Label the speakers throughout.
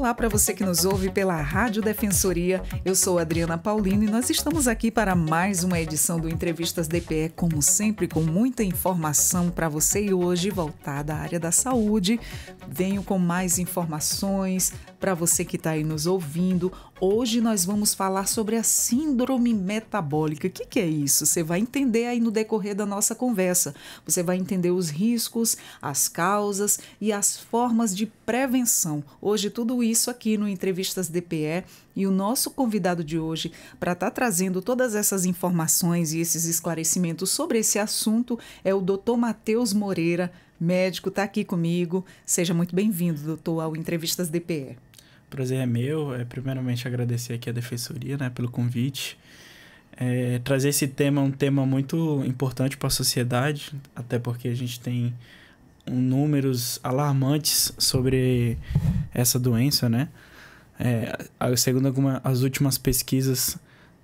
Speaker 1: Olá para você que nos ouve pela Rádio Defensoria. Eu sou Adriana Paulino e nós estamos aqui para mais uma edição do Entrevistas DPE, como sempre, com muita informação para você e hoje voltada à área da saúde. Venho com mais informações para você que está aí nos ouvindo. Hoje nós vamos falar sobre a síndrome metabólica. O que é isso? Você vai entender aí no decorrer da nossa conversa. Você vai entender os riscos, as causas e as formas de prevenção. Hoje tudo isso aqui no Entrevistas DPE e o nosso convidado de hoje para estar trazendo todas essas informações e esses esclarecimentos sobre esse assunto é o Dr. Matheus Moreira, médico, está aqui comigo. Seja muito bem-vindo, doutor, ao Entrevistas DPE.
Speaker 2: Prazer é meu. Primeiramente agradecer aqui a Defensoria, pelo convite. Trazer esse tema é um tema muito importante para a sociedade, até porque a gente tem números alarmantes sobre essa doença, Segundo as últimas pesquisas,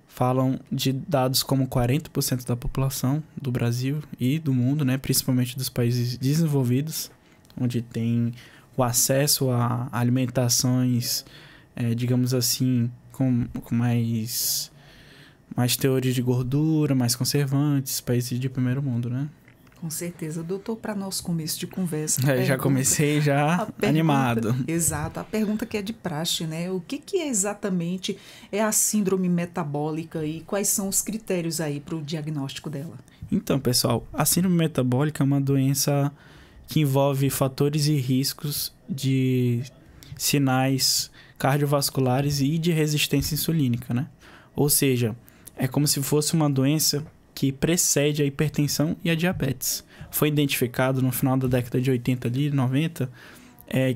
Speaker 2: falam de dados como 40% da população do Brasil e do mundo, principalmente dos países desenvolvidos, onde tem o acesso a alimentações, digamos assim, com mais teores de gordura, mais conservantes, países de primeiro mundo,
Speaker 1: Com certeza. Doutor, para nosso começo de conversa...
Speaker 2: Já comecei animado.
Speaker 1: Exato. A pergunta que é de praxe, O que é exatamente a síndrome metabólica e quais são os critérios aí para o diagnóstico dela?
Speaker 2: Então, pessoal, a síndrome metabólica é uma doença que envolve fatores e riscos de sinais cardiovasculares e de resistência insulínica, Ou seja, é como se fosse uma doença que precede a hipertensão e a diabetes. Foi identificado no final da década de 80 e 90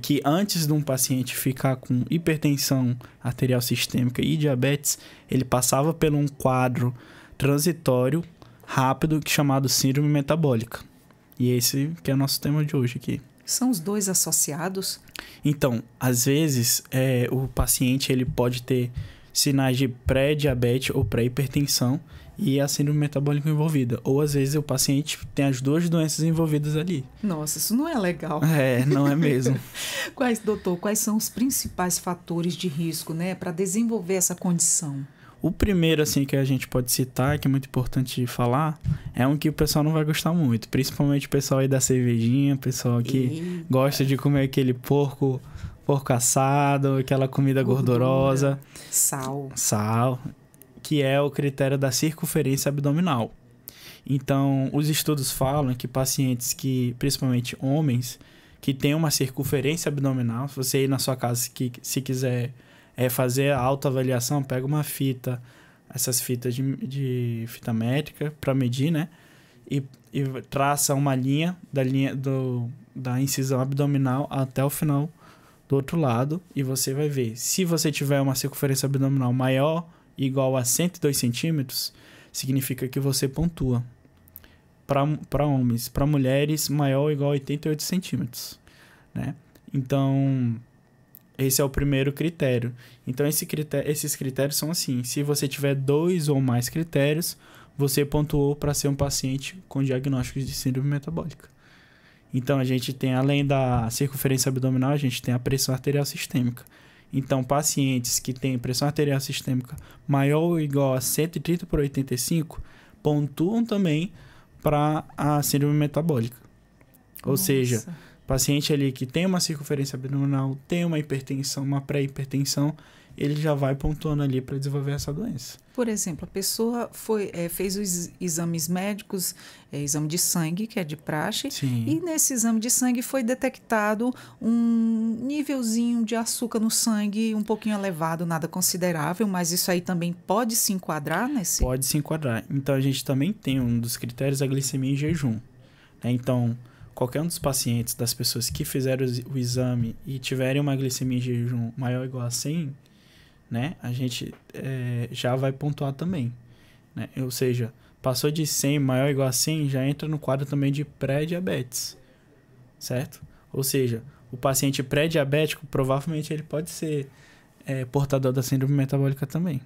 Speaker 2: que antes de um paciente ficar com hipertensão arterial sistêmica e diabetes, ele passava por um quadro transitório rápido chamado síndrome metabólica. E esse que é o nosso tema de hoje aqui.
Speaker 1: São os dois associados?
Speaker 2: Então, às vezes, o paciente ele pode ter sinais de pré-diabetes ou pré-hipertensão e a síndrome metabólica envolvida. Ou, às vezes, o paciente tem as duas doenças envolvidas ali.
Speaker 1: Nossa, isso não é legal.
Speaker 2: Não é mesmo.
Speaker 1: Doutor, quais são os principais fatores de risco, para desenvolver essa condição?
Speaker 2: O primeiro, que a gente pode citar, que é muito importante falar, é um que o pessoal não vai gostar muito. Principalmente o pessoal aí da cervejinha, o pessoal que gosta de comer aquele porco assado, aquela comida gordurosa. Sal, que é o critério da circunferência abdominal. Então, os estudos falam que pacientes principalmente homens, que têm uma circunferência abdominal, se você ir na sua casa, se quiser... fazer a autoavaliação, pega uma fita, essas fitas de fita métrica para medir, e traça uma linha da incisão abdominal até o final do outro lado e você vai ver. Se você tiver uma circunferência abdominal maior ou igual a 102 centímetros, significa que você pontua. Para homens, para mulheres, maior ou igual a 88 centímetros, Então... esse é o primeiro critério. Então, esses critérios são assim. Se você tiver 2 ou mais critérios, você pontuou para ser um paciente com diagnóstico de síndrome metabólica. Então, a gente tem, além da circunferência abdominal, a gente tem a pressão arterial sistêmica. Então, pacientes que têm pressão arterial sistêmica maior ou igual a 130/85 pontuam também para a síndrome metabólica. Ou seja... paciente ali que tem uma circunferência abdominal, tem uma hipertensão, uma pré-hipertensão, ele já vai pontuando ali para desenvolver essa doença.
Speaker 1: Por exemplo, a pessoa fez os exames médicos, exame de sangue, que é de praxe,
Speaker 2: Sim.
Speaker 1: E nesse exame de sangue foi detectado um nívelzinho de açúcar no sangue um pouquinho elevado, nada considerável, mas isso aí também pode se enquadrar nesse?
Speaker 2: Pode se enquadrar. Então, a gente também tem um dos critérios a glicemia em jejum. Então... qualquer um dos pacientes, das pessoas que fizeram o exame e tiverem uma glicemia em jejum maior ou igual a 100, a gente já vai pontuar também. Ou seja, passou de 100, maior ou igual a 100, já entra no quadro também de pré-diabetes, certo? Ou seja, o paciente pré-diabético, provavelmente ele pode ser portador da síndrome metabólica também.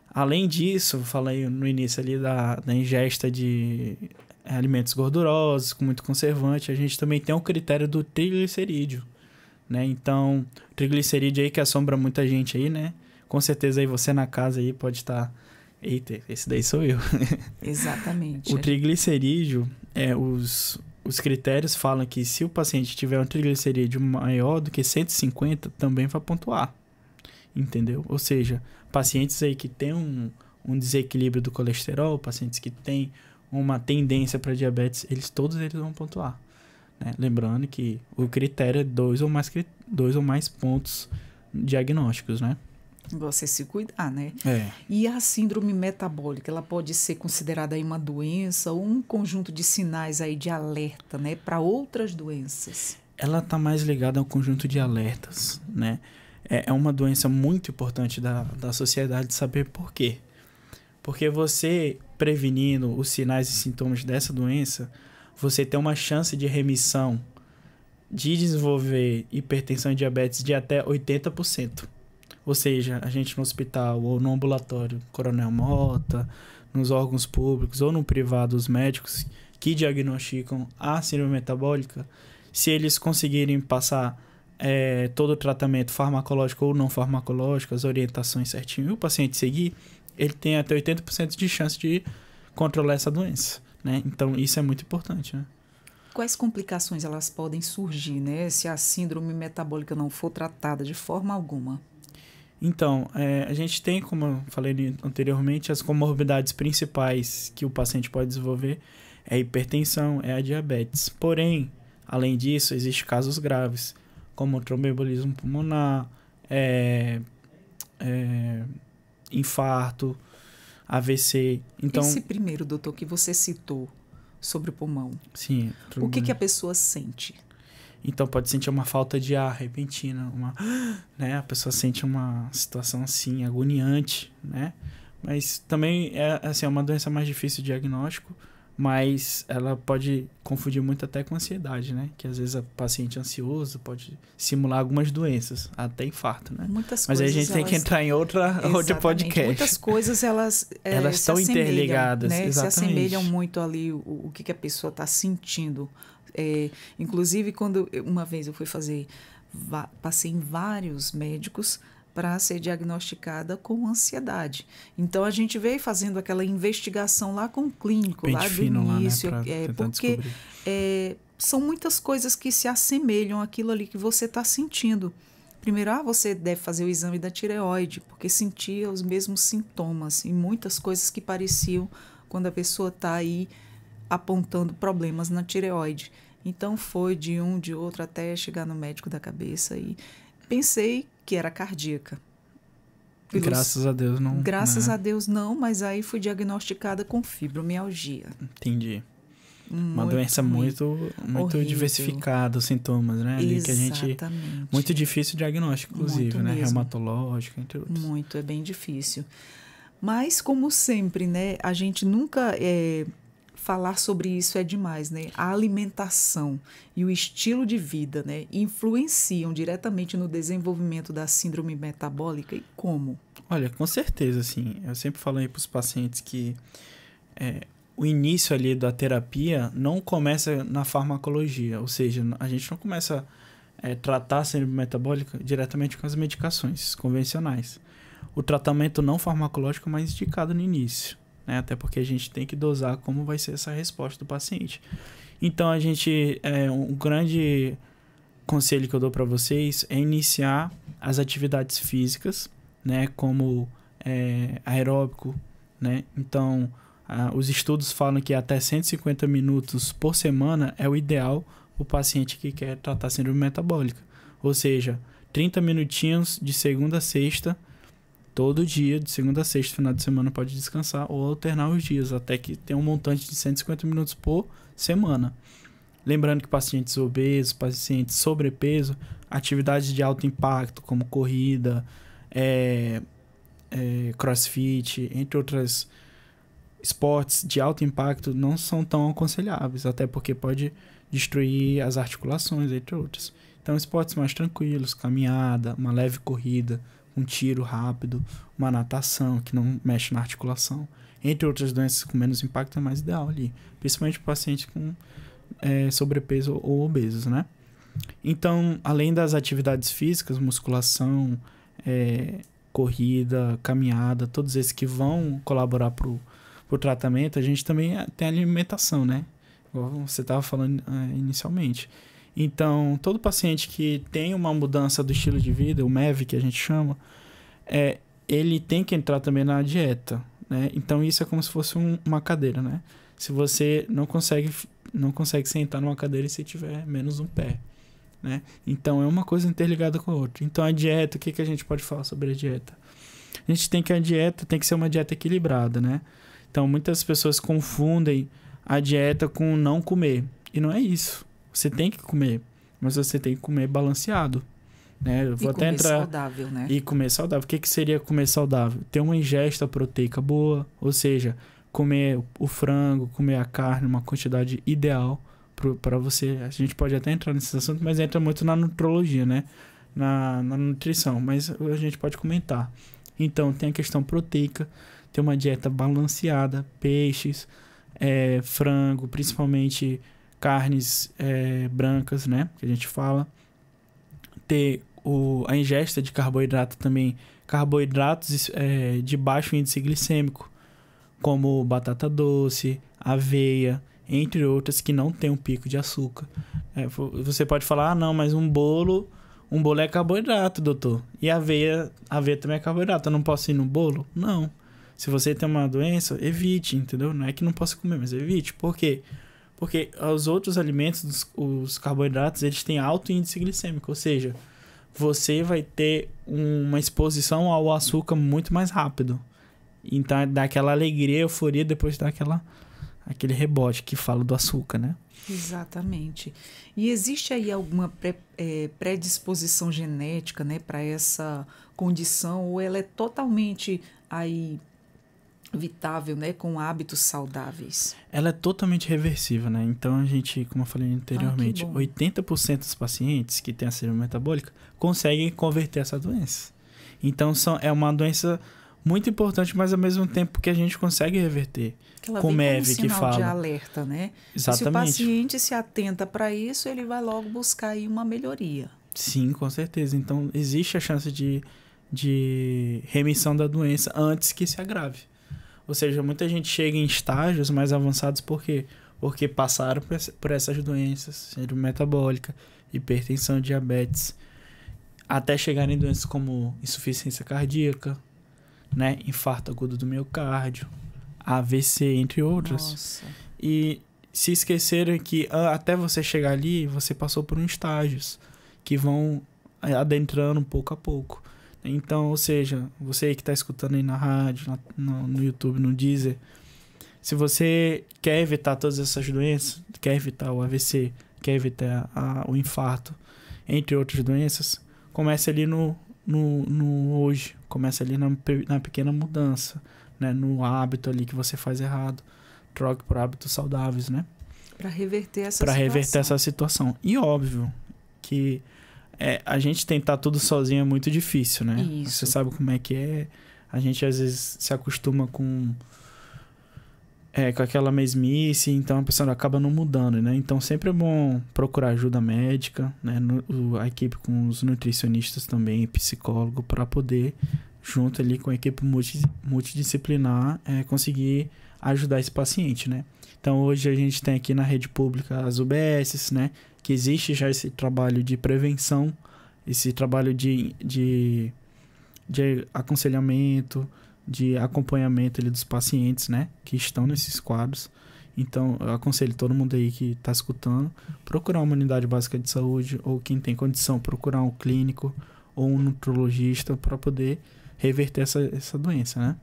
Speaker 2: Além disso, falei no início ali da ingesta de alimentos gordurosos, com muito conservante, a gente também tem o critério do triglicerídeo, né? Então, triglicerídeo aí que assombra muita gente aí, né? Com certeza aí você na casa aí pode estar... Eita, esse daí sou eu.
Speaker 1: Exatamente.
Speaker 2: O triglicerídeo, os critérios falam que se o paciente tiver um triglicerídeo maior do que 150, também vai pontuar. Entendeu? Ou seja, pacientes aí que têm um desequilíbrio do colesterol, pacientes que têm uma tendência para diabetes, todos eles vão pontuar. Né? Lembrando que o critério é dois ou mais pontos diagnósticos, né?
Speaker 1: Você se cuidar, né?
Speaker 2: É.
Speaker 1: E a síndrome metabólica, ela pode ser considerada aí uma doença ou um conjunto de sinais aí de alerta, né, para outras doenças?
Speaker 2: Ela está mais ligada ao conjunto de alertas, né? É uma doença muito importante da sociedade saber por quê. Porque você prevenindo os sinais e sintomas dessa doença, você tem uma chance de remissão de desenvolver hipertensão e diabetes de até 80%. Ou seja, a gente no hospital ou no ambulatório Coronel Mota, nos órgãos públicos ou no privado, os médicos que diagnosticam a síndrome metabólica, se eles conseguirem passar todo o tratamento farmacológico ou não farmacológico, as orientações certinho, e o paciente seguir, ele tem até 80% de chance de controlar essa doença, né? Então, isso é muito importante, né?
Speaker 1: Quais complicações elas podem surgir, né, se a síndrome metabólica não for tratada de forma alguma?
Speaker 2: Então, a gente tem, como eu falei anteriormente, as comorbidades principais que o paciente pode desenvolver é a hipertensão, é a diabetes. Porém, além disso, existem casos graves, como tromboembolismo pulmonar, infarto, AVC. Então,
Speaker 1: esse primeiro, doutor, que você citou sobre o pulmão,
Speaker 2: sim,
Speaker 1: o que a pessoa sente?
Speaker 2: Então pode sentir uma falta de ar repentina, né? A pessoa sente uma situação assim agoniante, né? Mas também é uma doença mais difícil de diagnóstico, mas ela pode confundir muito até com ansiedade, né? Que às vezes a paciente ansioso pode simular algumas doenças, até infarto, né?
Speaker 1: Mas
Speaker 2: aí a gente tem que entrar em outro podcast.
Speaker 1: Muitas coisas elas
Speaker 2: estão interligadas,
Speaker 1: né?
Speaker 2: Exatamente.
Speaker 1: Se assemelham muito ali o que a pessoa está sentindo. Inclusive, quando uma vez eu fui passei em vários médicos para ser diagnosticada com ansiedade. Então, a gente veio fazendo aquela investigação lá com o clínico, lá do início,
Speaker 2: lá, né,
Speaker 1: porque são muitas coisas que se assemelham àquilo ali que você está sentindo. Primeiro, você deve fazer o exame da tireoide, porque sentia os mesmos sintomas e muitas coisas que pareciam quando a pessoa está aí apontando problemas na tireoide. Então, foi de um, de outro, até chegar no médico da cabeça e pensei que era cardíaca.
Speaker 2: Graças a Deus não.
Speaker 1: Graças a Deus não, mas aí fui diagnosticada com fibromialgia.
Speaker 2: Entendi. Uma doença muito diversificada, os sintomas, né? Ali que a gente... Muito difícil o diagnóstico, inclusive, né? Reumatológico, entre outros.
Speaker 1: Muito, é bem difícil. Mas, como sempre, né? A gente nunca... falar sobre isso é demais, né? A alimentação e o estilo de vida, né, influenciam diretamente no desenvolvimento da síndrome metabólica e como?
Speaker 2: Olha, com certeza, assim. Eu sempre falo aí para os pacientes que o início ali da terapia não começa na farmacologia, ou seja, a gente não começa a tratar a síndrome metabólica diretamente com as medicações convencionais. O tratamento não farmacológico é mais indicado no início. Né? Até porque a gente tem que dosar como vai ser essa resposta do paciente. Então, um grande conselho que eu dou para vocês é iniciar as atividades físicas, né? Como aeróbico, né? Então, os estudos falam que até 150 minutos por semana é o ideal para o paciente que quer tratar síndrome metabólica. Ou seja, 30 minutinhos de segunda a sexta, todo dia, de segunda a sexta, final de semana pode descansar ou alternar os dias, até que tem um montante de 150 minutos por semana. Lembrando que pacientes obesos, pacientes sobrepeso, atividades de alto impacto, como corrida, crossfit, entre outros esportes de alto impacto, não são tão aconselháveis, até porque pode destruir as articulações, entre outros. Então, esportes mais tranquilos, caminhada, uma leve corrida, um tiro rápido, uma natação que não mexe na articulação, entre outras doenças com menos impacto, é mais ideal ali, principalmente para pacientes com sobrepeso ou obesos, né? Então, além das atividades físicas, musculação, corrida, caminhada, todos esses que vão colaborar pro tratamento, a gente também tem a alimentação, né? Igual você estava falando inicialmente. Então, todo paciente que tem uma mudança do estilo de vida, o MEV que a gente chama, ele tem que entrar também na dieta, né? Então, isso é como se fosse uma cadeira, né? Se você não consegue sentar numa cadeira se tiver menos um pé, né? Então, é uma coisa interligada com a outra. Então, a dieta, o que a gente pode falar sobre a dieta? A gente tem que a dieta tem que ser uma dieta equilibrada, né? Então, muitas pessoas confundem a dieta com não comer. E não é isso. Você tem que comer, mas você tem que comer balanceado, né? Eu vou até entrar
Speaker 1: saudável, né?
Speaker 2: E comer saudável. O que seria comer saudável? Ter uma ingesta proteica boa, ou seja, comer o frango, comer a carne, uma quantidade ideal para você. A gente pode até entrar nesse assunto, mas entra muito na nutrologia, né? Na nutrição, mas a gente pode comentar. Então, tem a questão proteica, ter uma dieta balanceada, peixes, frango, principalmente carnes brancas, né? Que a gente fala. Ter a ingesta de carboidrato também. Carboidratos de baixo índice glicêmico, como batata doce, aveia, entre outras que não tem um pico de açúcar. Você pode falar, não, mas um bolo é carboidrato, doutor. E aveia também é carboidrato. Eu não posso ir no bolo? Não. Se você tem uma doença, evite, entendeu? Não é que não possa comer, mas evite. Por quê? Porque os outros alimentos, os carboidratos, eles têm alto índice glicêmico. Ou seja, você vai ter uma exposição ao açúcar muito mais rápido. Então, dá aquela alegria, euforia, depois dá aquele rebote que fala do açúcar, né?
Speaker 1: Exatamente. E existe aí alguma predisposição genética, né, para essa condição? Ou ela é totalmente aí vitável, né, com hábitos saudáveis?
Speaker 2: Ela é totalmente reversível, né? Então, a gente, como eu falei anteriormente, 80% dos pacientes que têm a síndrome metabólica conseguem converter essa doença. Então, é uma doença muito importante, mas ao mesmo tempo que a gente consegue reverter.
Speaker 1: Com MEV, que fala. De alerta, né?
Speaker 2: Exatamente.
Speaker 1: Se o paciente se atenta para isso, ele vai logo buscar aí uma melhoria.
Speaker 2: Sim, com certeza. Então, existe a chance de remissão da doença antes que se agrave. Ou seja, muita gente chega em estágios mais avançados por quê? Porque passaram por essas doenças, síndrome metabólica, hipertensão, diabetes, até chegarem em doenças como insuficiência cardíaca, né? Infarto agudo do miocárdio, AVC, entre outras.
Speaker 1: Nossa.
Speaker 2: E se esqueceram que até você chegar ali, você passou por estágios que vão adentrando pouco a pouco. Então, ou seja, você que está escutando aí na rádio, no YouTube, no Deezer, se você quer evitar todas essas doenças, quer evitar o AVC, quer evitar o infarto, entre outras doenças, comece ali no hoje, comece ali na pequena mudança, né? No hábito ali que você faz errado, troque por hábitos saudáveis, né?
Speaker 1: Para reverter essa
Speaker 2: situação. E óbvio que a gente tentar tudo sozinho é muito difícil, né?
Speaker 1: Isso.
Speaker 2: Você sabe como é que é. A gente às vezes se acostuma com aquela mesmice, então a pessoa acaba não mudando, né? Então sempre é bom procurar ajuda médica, né? A equipe com os nutricionistas também, psicólogo, para poder, junto ali com a equipe multidisciplinar, conseguir ajudar esse paciente, né? Então hoje a gente tem aqui na rede pública as UBSs, né? Que existe já esse trabalho de prevenção, esse trabalho de aconselhamento, de acompanhamento ali dos pacientes, né? Que estão nesses quadros. Então, eu aconselho todo mundo aí que está escutando, procurar uma unidade básica de saúde, ou quem tem condição, procurar um clínico ou um nutrologista para poder reverter essa doença, né?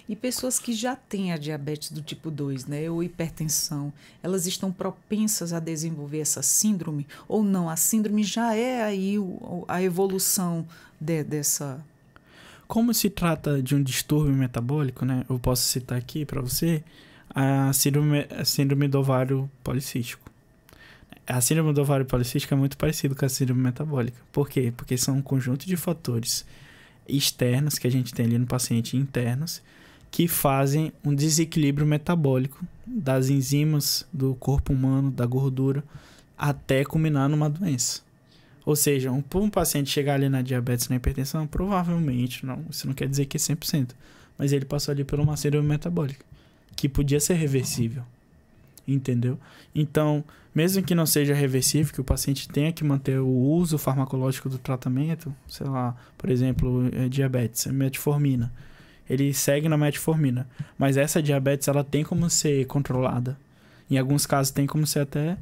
Speaker 1: E pessoas que já têm a diabetes do tipo 2, né, ou hipertensão, elas estão propensas a desenvolver essa síndrome? Ou não? A síndrome já é aí a evolução dessa...
Speaker 2: Como se trata de um distúrbio metabólico, né? Eu posso citar aqui para você a síndrome do ovário policístico. A síndrome do ovário policístico é muito parecido com a síndrome metabólica. Por quê? Porque são um conjunto de fatores externos que a gente tem ali no paciente, internos, que fazem um desequilíbrio metabólico das enzimas do corpo humano, da gordura, até culminar numa doença. Ou seja, por um paciente chegar ali na diabetes, na hipertensão, provavelmente, não, isso não quer dizer que é 100%, mas ele passou ali por uma síndrome metabólica, que podia ser reversível, entendeu? Então, mesmo que não seja reversível, que o paciente tenha que manter o uso farmacológico do tratamento, sei lá, por exemplo, diabetes, metformina, ele segue na metformina, mas essa diabetes, ela tem como ser controlada. Em alguns casos tem como ser até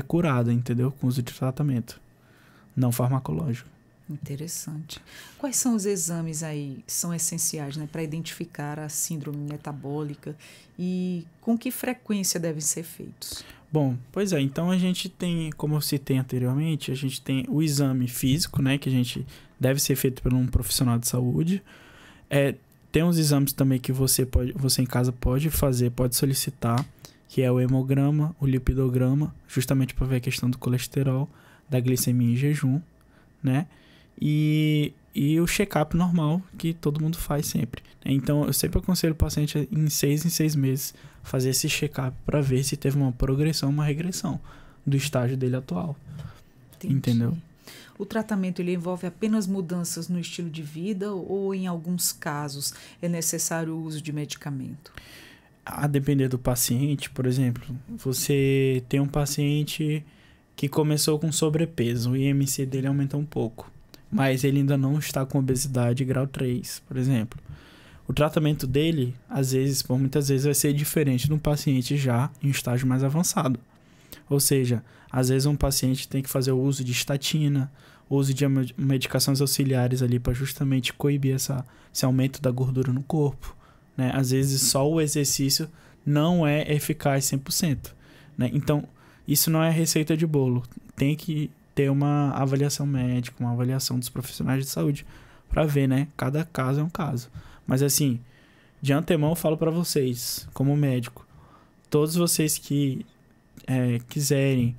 Speaker 2: curada, entendeu? Com o uso de tratamento não farmacológico.
Speaker 1: Interessante. Quais são os exames aí que são essenciais, né, para identificar a síndrome metabólica e com que frequência devem ser feitos?
Speaker 2: Bom, pois é, então a gente tem, como eu citei anteriormente, a gente tem o exame físico, né, que a gente deve ser feito por um profissional de saúde. Tem uns exames também que você em casa pode fazer, pode solicitar, que é o hemograma, o lipidograma, justamente para ver a questão do colesterol, da glicemia em jejum, né? E o check-up normal que todo mundo faz sempre. Então, eu sempre aconselho o paciente em 6 meses fazer esse check-up para ver se teve uma progressão, uma regressão do estágio dele atual.
Speaker 1: Entendi.
Speaker 2: Entendeu?
Speaker 1: O tratamento ele envolve apenas mudanças no estilo de vida ou, em alguns casos, é necessário o uso de medicamento?
Speaker 2: A depender do paciente, por exemplo, você tem um paciente que começou com sobrepeso, o IMC dele aumenta um pouco, mas ele ainda não está com obesidade grau 3, por exemplo. O tratamento dele, muitas vezes, vai ser diferente de um paciente já em estágio mais avançado. Ou seja, às vezes um paciente tem que fazer o uso de estatina, o uso de medicações auxiliares ali para justamente coibir esse aumento da gordura no corpo, né? Às vezes só o exercício não é eficaz 100%, né? Então, isso não é receita de bolo. Tem que ter uma avaliação médica, uma avaliação dos profissionais de saúde para ver, né? Cada caso é um caso. Mas assim, de antemão eu falo para vocês, como médico, todos vocês que quiserem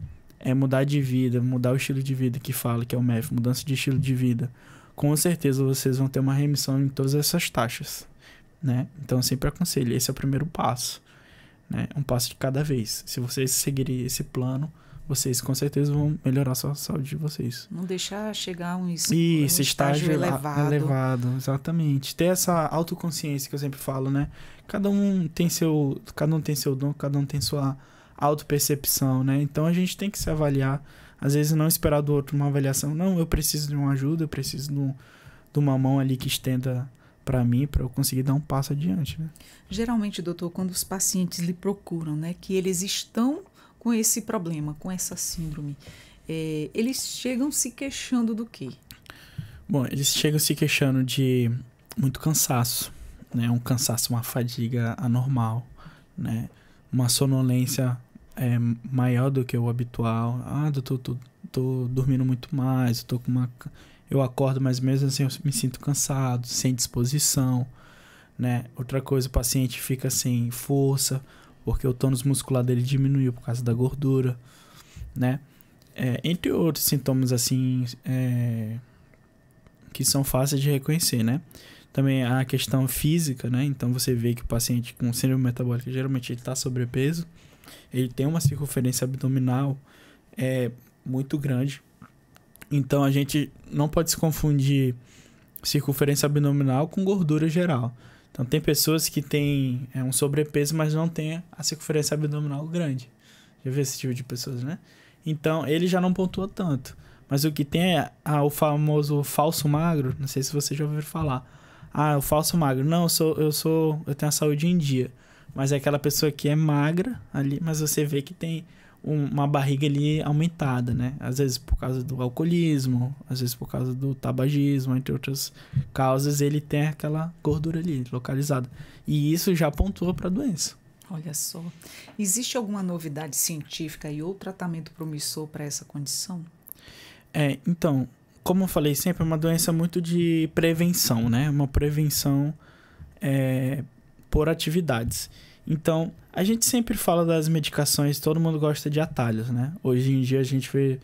Speaker 2: mudar de vida, mudar o estilo de vida que fala, que é o MEF, mudança de estilo de vida, com certeza vocês vão ter uma remissão em todas essas taxas, né? Então eu sempre aconselho, esse é o primeiro passo, né? Um passo de cada vez. Se vocês seguirem esse plano, vocês com certeza vão melhorar a saúde de vocês.
Speaker 1: Não deixar chegar um
Speaker 2: estágio
Speaker 1: elevado.
Speaker 2: Exatamente. Ter essa autoconsciência que eu sempre falo, né? Cada um tem seu dom, cada um tem sua autopercepção, né? Então a gente tem que se avaliar. Às vezes não esperar do outro uma avaliação. Não, eu preciso de uma ajuda, eu preciso de uma mão ali que estenda para mim, para eu conseguir dar um passo adiante, né?
Speaker 1: Geralmente, doutor, quando os pacientes lhe procuram, né, que eles estão com esse problema, com essa síndrome, eles chegam se queixando do quê?
Speaker 2: Bom, eles chegam se queixando de muito cansaço, né? Um cansaço, uma fadiga anormal, né? Uma sonolência maior do que o habitual. Ah, doutor, tô dormindo muito mais, eu acordo, mas mesmo assim eu me sinto cansado, sem disposição, né? Outra coisa, o paciente fica sem força, porque o tônus muscular dele diminuiu por causa da gordura, né? Entre outros sintomas, assim, que são fáceis de reconhecer, né? Também a questão física, né? Então, você vê que o paciente com síndrome metabólica, geralmente ele está sobrepeso, ele tem uma circunferência abdominal muito grande. Então, a gente não pode se confundir circunferência abdominal com gordura geral. Então, tem pessoas que têm um sobrepeso, mas não têm a circunferência abdominal grande. Já viu esse tipo de pessoas, né? Então, ele já não pontua tanto. Mas o que tem é o famoso falso magro. Não sei se você já ouviu falar. Ah, o falso magro. Não, eu tenho a saúde em dia. Mas é aquela pessoa que é magra ali, mas você vê que tem uma barriga ali aumentada, né? Às vezes por causa do alcoolismo, às vezes por causa do tabagismo, entre outras causas, ele tem aquela gordura ali localizada. E isso já pontua para a doença.
Speaker 1: Olha só. Existe alguma novidade científica ou tratamento promissor para essa condição?
Speaker 2: Então, como eu falei sempre, é uma doença muito de prevenção, né? Uma prevenção por atividades. Então, a gente sempre fala das medicações, todo mundo gosta de atalhos, né? Hoje em dia a gente vê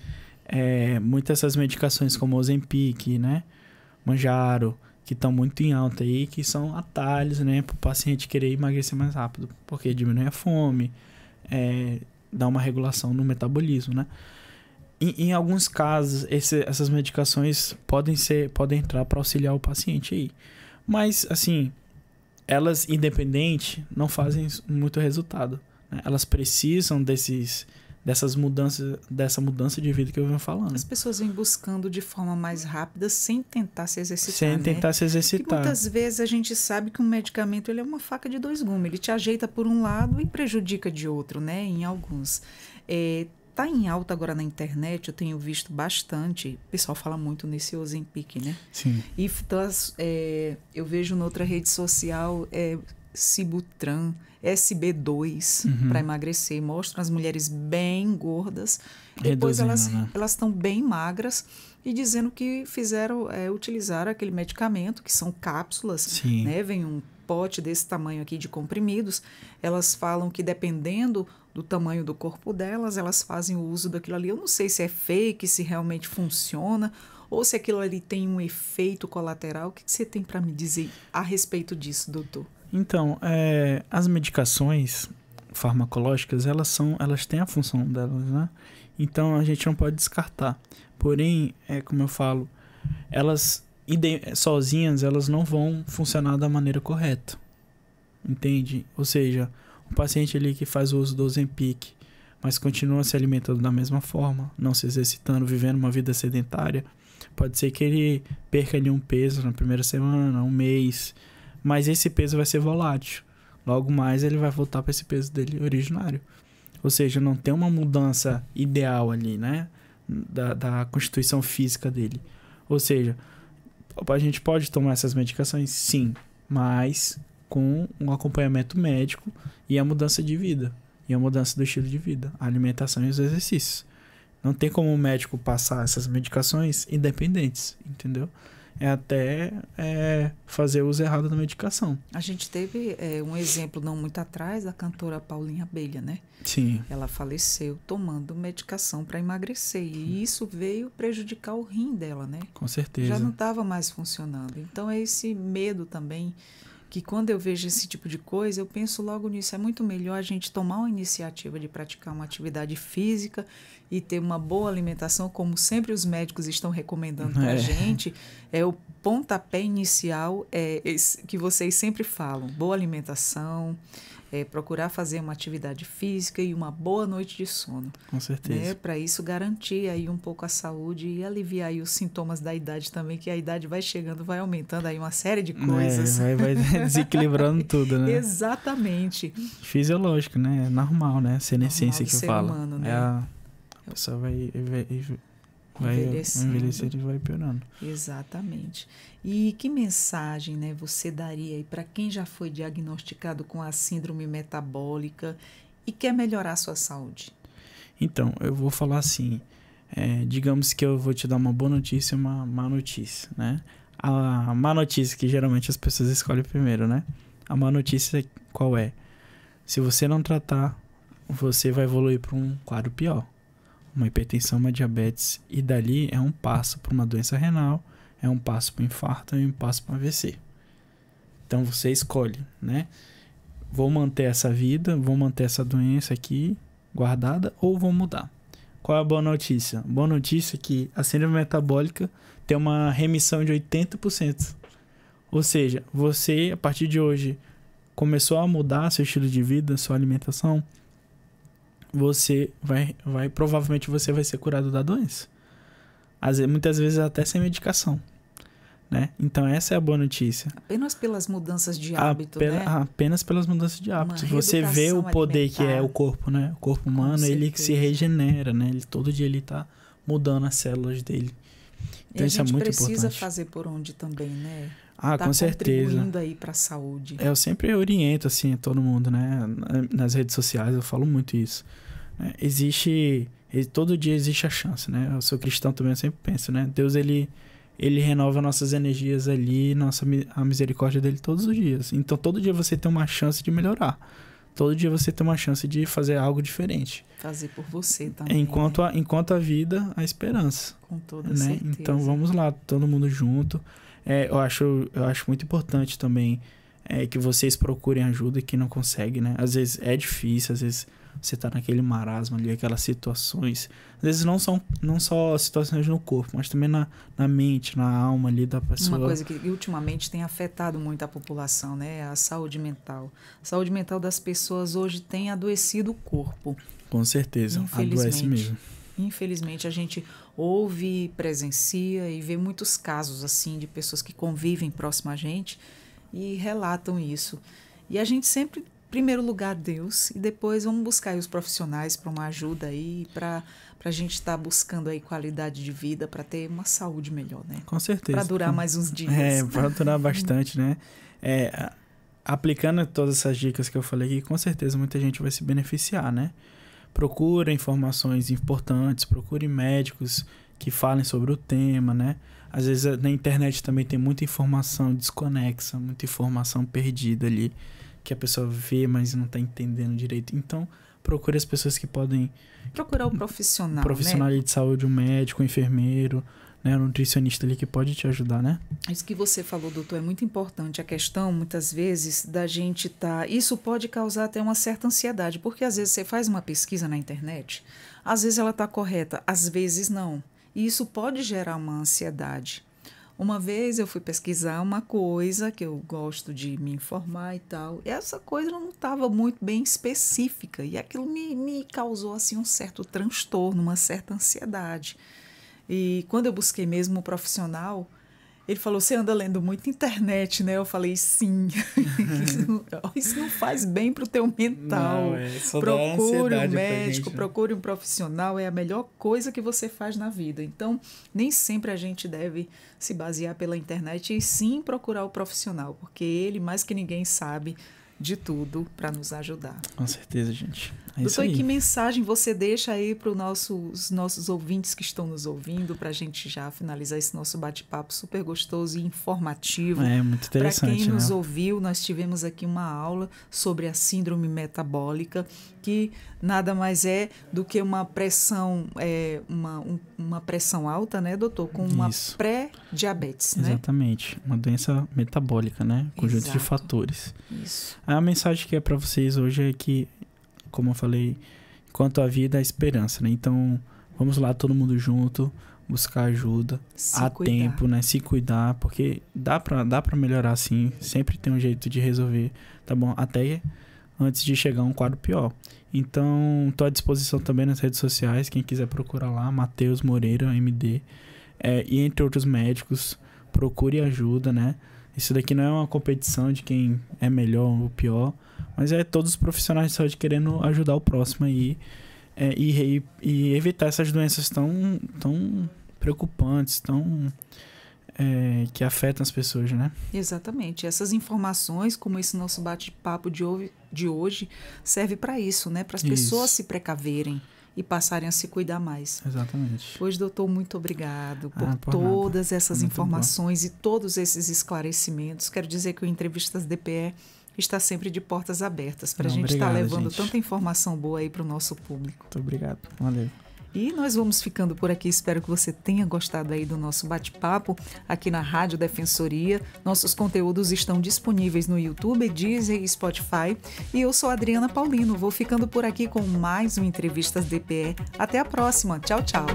Speaker 2: muitas essas medicações como Ozempic, né? Mounjaro, que estão muito em alta aí, que são atalhos, né? Para o paciente querer emagrecer mais rápido, porque diminui a fome, dá uma regulação no metabolismo, né? Em alguns casos, essas medicações podem entrar para auxiliar o paciente aí. Mas, assim, elas, independente, não fazem muito resultado, né? Elas precisam dessa mudança de vida que eu venho falando.
Speaker 1: As pessoas vêm buscando de forma mais rápida sem tentar se exercitar,
Speaker 2: Sem tentar se exercitar.
Speaker 1: E muitas vezes a gente sabe que um medicamento ele é uma faca de dois gumes. Ele te ajeita por um lado e prejudica de outro, né? Em alguns. Tá em alta agora na internet, eu tenho visto bastante. O pessoal fala muito nesse Ozempic, né?
Speaker 2: Sim.
Speaker 1: E eu vejo noutra rede social Sibutran, SB2 para emagrecer. Mostram as mulheres bem gordas. Depois elas estão bem magras e dizendo que utilizaram aquele medicamento, que são cápsulas.
Speaker 2: Sim.
Speaker 1: Né? Vem um pote desse tamanho aqui de comprimidos. Elas falam que dependendo do tamanho do corpo delas, elas fazem o uso daquilo ali. Eu não sei se é fake, se realmente funciona, ou se aquilo ali tem um efeito colateral. O que você tem para me dizer a respeito disso, doutor?
Speaker 2: Então, as medicações farmacológicas, elas têm a função delas, né? Então, a gente não pode descartar. Porém, como eu falo, elas sozinhas, elas não vão funcionar da maneira correta. Entende? Ou seja, o paciente ali que faz o uso do Ozempic, mas continua se alimentando da mesma forma, não se exercitando, vivendo uma vida sedentária, pode ser que ele perca ali um peso na primeira semana, um mês, mas esse peso vai ser volátil. Logo mais ele vai voltar para esse peso dele originário. Ou seja, não tem uma mudança ideal ali, né? Da constituição física dele. Ou seja, a gente pode tomar essas medicações, sim, mas com um acompanhamento médico e a mudança de vida. E a mudança do estilo de vida, a alimentação e os exercícios. Não tem como o médico passar essas medicações independentes, entendeu? Até fazer uso errado da medicação.
Speaker 1: A gente teve um exemplo não muito atrás da cantora Paulinha Abelha, né?
Speaker 2: Sim.
Speaker 1: Ela faleceu tomando medicação para emagrecer e isso veio prejudicar o rim dela, né?
Speaker 2: Com certeza.
Speaker 1: Já não estava mais funcionando. Então é esse medo também que quando eu vejo esse tipo de coisa, eu penso logo nisso. É muito melhor a gente tomar uma iniciativa de praticar uma atividade física e ter uma boa alimentação, como sempre os médicos estão recomendando para a gente. O pontapé inicial que vocês sempre falam. Boa alimentação, procurar fazer uma atividade física e uma boa noite de sono.
Speaker 2: Com certeza.
Speaker 1: Né? Para isso garantir aí um pouco a saúde e aliviar aí os sintomas da idade também, que a idade vai chegando, vai aumentando aí uma série de coisas.
Speaker 2: Vai desequilibrando tudo, né?
Speaker 1: Exatamente.
Speaker 2: Fisiológico, né? É normal, né? Senescência que fala.
Speaker 1: Humano, né?
Speaker 2: A pessoa vai envelhecer e vai piorando.
Speaker 1: Exatamente. E que mensagem, né, você daria aí para quem já foi diagnosticado com a síndrome metabólica e quer melhorar a sua saúde?
Speaker 2: Então, eu vou falar assim, digamos que eu vou te dar uma boa notícia e uma má notícia, né? A má notícia que geralmente as pessoas escolhem primeiro, né? A má notícia qual é? Se você não tratar, você vai evoluir para um quadro pior. Uma hipertensão, uma diabetes, e dali é um passo para uma doença renal, é um passo para um infarto e um passo para um AVC. Então você escolhe, né? Vou manter essa vida, vou manter essa doença aqui guardada ou vou mudar? Qual é a boa notícia? Boa notícia é que a síndrome metabólica tem uma remissão de 80%. Ou seja, você, a partir de hoje, começou a mudar seu estilo de vida, sua alimentação, você provavelmente você vai ser curado da doença. Muitas vezes até sem medicação, né? Então essa é a boa notícia.
Speaker 1: Apenas pelas mudanças de hábito, né?
Speaker 2: Apenas pelas mudanças de hábito. Você vê o poder alimentar. Que é o corpo, né? O corpo humano, ele se regenera, né? Todo dia ele tá mudando as células dele. Então isso é muito importante. A gente precisa
Speaker 1: fazer por onde também, né?
Speaker 2: Com certeza.
Speaker 1: Contribuindo aí para a saúde.
Speaker 2: Eu sempre oriento, assim, todo mundo, né? Nas redes sociais eu falo muito isso. Todo dia existe a chance, né? Eu sou cristão também, eu sempre penso, né? Deus, ele renova nossas energias ali, a misericórdia dele todos os dias. Então, todo dia você tem uma chance de melhorar. Todo dia você tem uma chance de fazer algo diferente.
Speaker 1: Fazer por você também.
Speaker 2: Enquanto a vida, a esperança.
Speaker 1: Com toda
Speaker 2: certeza. Então, vamos lá, todo mundo junto. Eu acho muito importante também que vocês procurem ajuda e que não conseguem, né? Às vezes é difícil, às vezes você tá naquele marasmo ali, aquelas situações. Às vezes não só situações no corpo, mas também na mente, na alma ali da pessoa.
Speaker 1: Uma coisa que ultimamente tem afetado muito a população, né? A saúde mental. A saúde mental das pessoas hoje tem adoecido o corpo.
Speaker 2: Com certeza, adoece mesmo.
Speaker 1: Infelizmente, a gente ouve, presencia e vê muitos casos assim de pessoas que convivem próximo a gente e relatam isso. E a gente sempre, em primeiro lugar, Deus, e depois vamos buscar aí os profissionais para uma ajuda aí, para a gente estar buscando aí qualidade de vida, para ter uma saúde melhor, né?
Speaker 2: Com certeza.
Speaker 1: Para durar mais uns dias.
Speaker 2: Para durar bastante, né? Aplicando todas essas dicas que eu falei aqui, com certeza muita gente vai se beneficiar, né? Procure informações importantes, procure médicos que falem sobre o tema, né? Às vezes na internet também tem muita informação desconexa, muita informação perdida ali, que a pessoa vê, mas não está entendendo direito. Então, procure as pessoas que podem...
Speaker 1: Procurar o profissional,
Speaker 2: profissional,
Speaker 1: né?
Speaker 2: de saúde, um médico, um enfermeiro, né? Um nutricionista ali que pode te ajudar, né?
Speaker 1: Isso que você falou, doutor, é muito importante. A questão, muitas vezes, da gente Isso pode causar até uma certa ansiedade, porque às vezes você faz uma pesquisa na internet, às vezes ela está correta, às vezes não. E isso pode gerar uma ansiedade. Uma vez eu fui pesquisar uma coisa que eu gosto de me informar e tal, e essa coisa não estava muito bem específica, e aquilo me causou assim, um certo transtorno, uma certa ansiedade. E quando eu busquei mesmo um profissional, ele falou, você anda lendo muito internet, né? Eu falei, sim. Isso não faz bem pro teu mental.
Speaker 2: Não,
Speaker 1: procure um médico, procure um profissional, é a melhor coisa que você faz na vida. Então, nem sempre a gente deve se basear pela internet e sim procurar o profissional, porque ele, mais que ninguém, sabe de tudo para nos ajudar.
Speaker 2: Com certeza, gente.
Speaker 1: Doutor, e que mensagem você deixa aí para os nossos ouvintes que estão nos ouvindo, para a gente já finalizar esse nosso bate-papo super gostoso e informativo?
Speaker 2: Muito interessante.
Speaker 1: Para quem nos ouviu, nós tivemos aqui uma aula sobre a síndrome metabólica, que nada mais é do que uma pressão, uma pressão alta, né, doutor? Com uma pré-diabetes, né?
Speaker 2: Exatamente. Uma doença metabólica, né? Conjunto de fatores.
Speaker 1: Isso.
Speaker 2: A mensagem que é para vocês hoje é que, como eu falei, enquanto a vida, a esperança, né? Então, vamos lá, todo mundo junto, buscar ajuda a tempo, né? Se cuidar, porque dá pra melhorar sim, sempre tem um jeito de resolver, tá bom? Até antes de chegar a um quadro pior. Então, tô à disposição também nas redes sociais, quem quiser procurar lá, Matheus Moreira, MD, e entre outros médicos, procure ajuda, né? Isso daqui não é uma competição de quem é melhor ou pior, mas é todos os profissionais de saúde querendo ajudar o próximo aí e evitar essas doenças tão preocupantes, que afetam as pessoas, né?
Speaker 1: Exatamente. Essas informações, como esse nosso bate-papo de hoje, serve para isso, né? Para as pessoas se precaverem e passarem a se cuidar mais.
Speaker 2: Exatamente.
Speaker 1: Pois, doutor, muito obrigado por todas essas informações e todos esses esclarecimentos. Quero dizer que o Entrevistas DPE está sempre de portas abertas para a gente estar levando tanta informação boa aí para o nosso público.
Speaker 2: Muito obrigado. Valeu.
Speaker 1: E nós vamos ficando por aqui. Espero que você tenha gostado aí do nosso bate-papo aqui na Rádio Defensoria. Nossos conteúdos estão disponíveis no YouTube, Deezer e Spotify. E eu sou a Adriana Paulino. Vou ficando por aqui com mais um Entrevistas DPE. Até a próxima. Tchau, tchau.